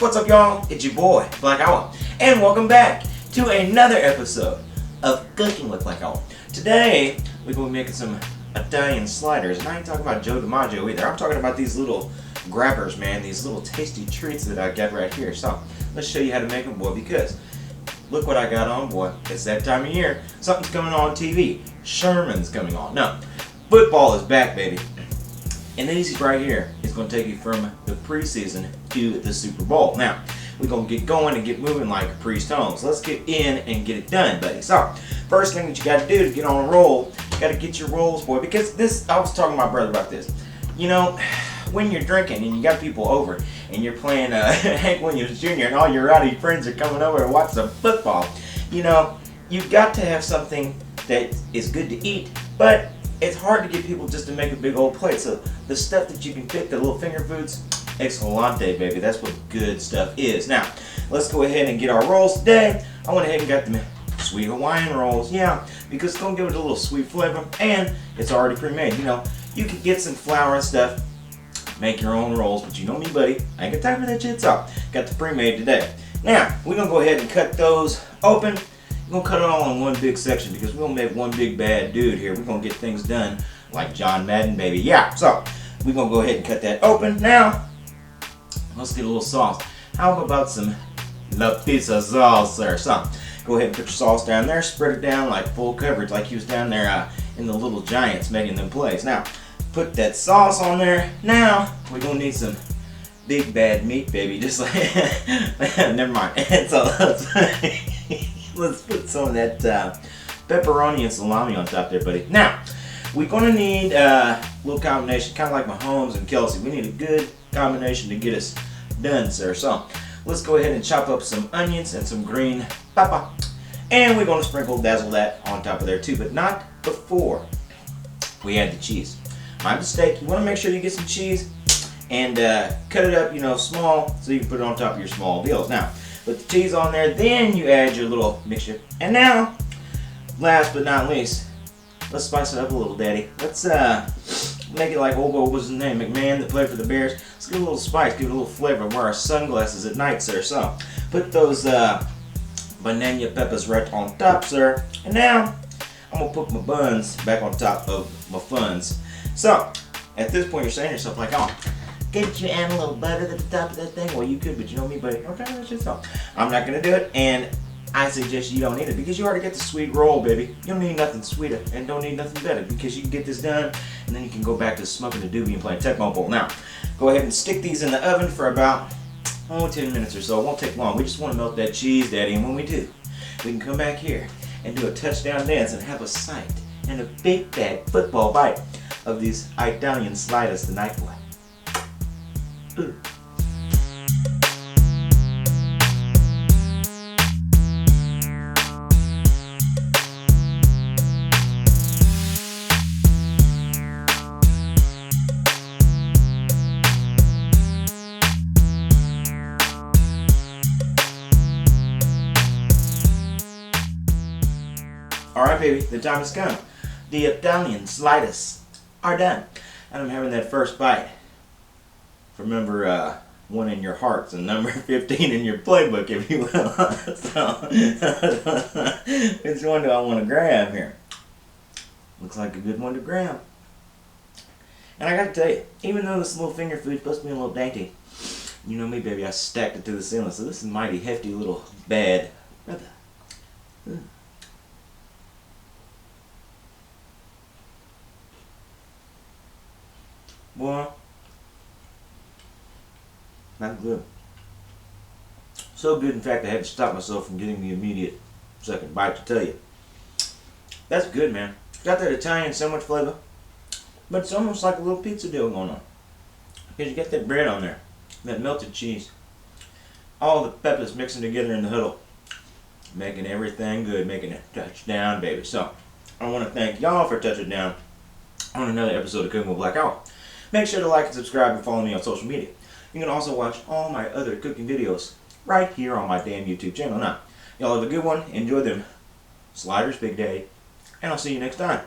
What's up, y'all? It's your boy, Black Owl, and welcome back to another episode of Cooking with Black Owl. Today, we're going to be making some Italian sliders, and I ain't talking about Joe DiMaggio either. I'm talking about these little grabbers, man, these little tasty treats that I got right here. So, let's show you how to make them, boy, because look what I got on, boy. It's that time of year. Something's coming on TV. Sherman's coming on. No, football is back, baby. And these right here is going to take you from the preseason to the Super Bowl. Now, we're going to get going and get moving like Capri Stones. Let's get in and get it done, buddy. So, first thing that you got to do to get on a roll, you got to get your rolls, boy. Because this, I was talking to my brother about this. You know, when you're drinking and you got people over and you're playing Hank Williams Jr. and all your rowdy friends are coming over to watch some football, you know, you've got to have something that is good to eat, but it's hard to get people just to make a big old plate. So the stuff that you can pick, the little finger foods, excelente, baby. That's what good stuff is. Now, let's go ahead and get our rolls today. I went ahead and got them sweet Hawaiian rolls, yeah, because it's going to give it a little sweet flavor, and it's already pre-made. You know, you can get some flour and stuff, make your own rolls, but you know me, buddy, I ain't got time for that shit, so got the pre-made today. Now, we're going to go ahead and cut those open. We're going to cut it all in one big section because we're going to make one big bad dude here. We're going to get things done like John Madden, baby. Yeah, so we're going to go ahead and cut that open. Now, let's get a little sauce. How about some La Pizza sauce there? So, go ahead and put your sauce down there. Spread it down like full coverage like you was down there in the Little Giants making them plays. Now, put that sauce on there. Now, we're going to need some big bad meat, baby. Just like, never mind. So, let's put some of that pepperoni and salami on top there, buddy. Now, we're going to need a little combination, kind of like Mahomes and Kelsey. We need a good combination to get us done, sir. So, let's go ahead and chop up some onions and some green pepper. And we're going to dazzle that on top of there too, but not before we add the cheese. My mistake, you want to make sure you get some cheese and cut it up, you know, small, so you can put it on top of your small deals. Now, put the cheese on there, then you add your little mixture. And now, last but not least, let's spice it up a little, daddy. Let's make it like what was his name, McMahon, that played for the Bears. Let's give it a little spice, give it a little flavor. Wear our sunglasses at night, sir. So, put those banana peppers right on top, sir. And now, I'm going to put my buns back on top of my funs. So, at this point, you're saying to yourself, like, oh, can't you add a little butter to the top of that thing? Well, you could, but you know me, buddy. Okay, that's just all. I'm not going to do it, and I suggest you don't need it because you already get the sweet roll, baby. You don't need nothing sweeter and don't need nothing better because you can get this done, and then you can go back to smoking the doobie and playing Tecmo Bowl. Now, go ahead and stick these in the oven for about, 10 minutes or so. It won't take long. We just want to melt that cheese, daddy, and when we do, we can come back here and do a touchdown dance and have a sight and a big fat football bite of these Italian sliders tonight, boy. Ooh. Alright, baby, the time has come. The Italian sliders are done. And I'm having that first bite from number 1 in your hearts and number 15 in your playbook, if you will. So, which one do I want to grab here? Looks like a good one to grab. And I gotta tell you, even though this little finger food's supposed to be a little dainty, you know me, baby, I stacked it to the ceiling. So this is a mighty hefty little bad brother. Ooh. Boy, not good. So good, in fact, I had to stop myself from getting the immediate second bite to tell you. That's good, man. Got that Italian sandwich flavor, but it's almost like a little pizza deal going on. Because you got that bread on there, that melted cheese, all the peppers mixing together in the huddle, making everything good, making it touchdown, baby. So, I want to thank y'all for touching down on another episode of Cooking with Black Owl. Make sure to like and subscribe and follow me on social media. You can also watch all my other cooking videos right here on my damn YouTube channel. Now, y'all have a good one. Enjoy them sliders, Big Daddy. And I'll see you next time.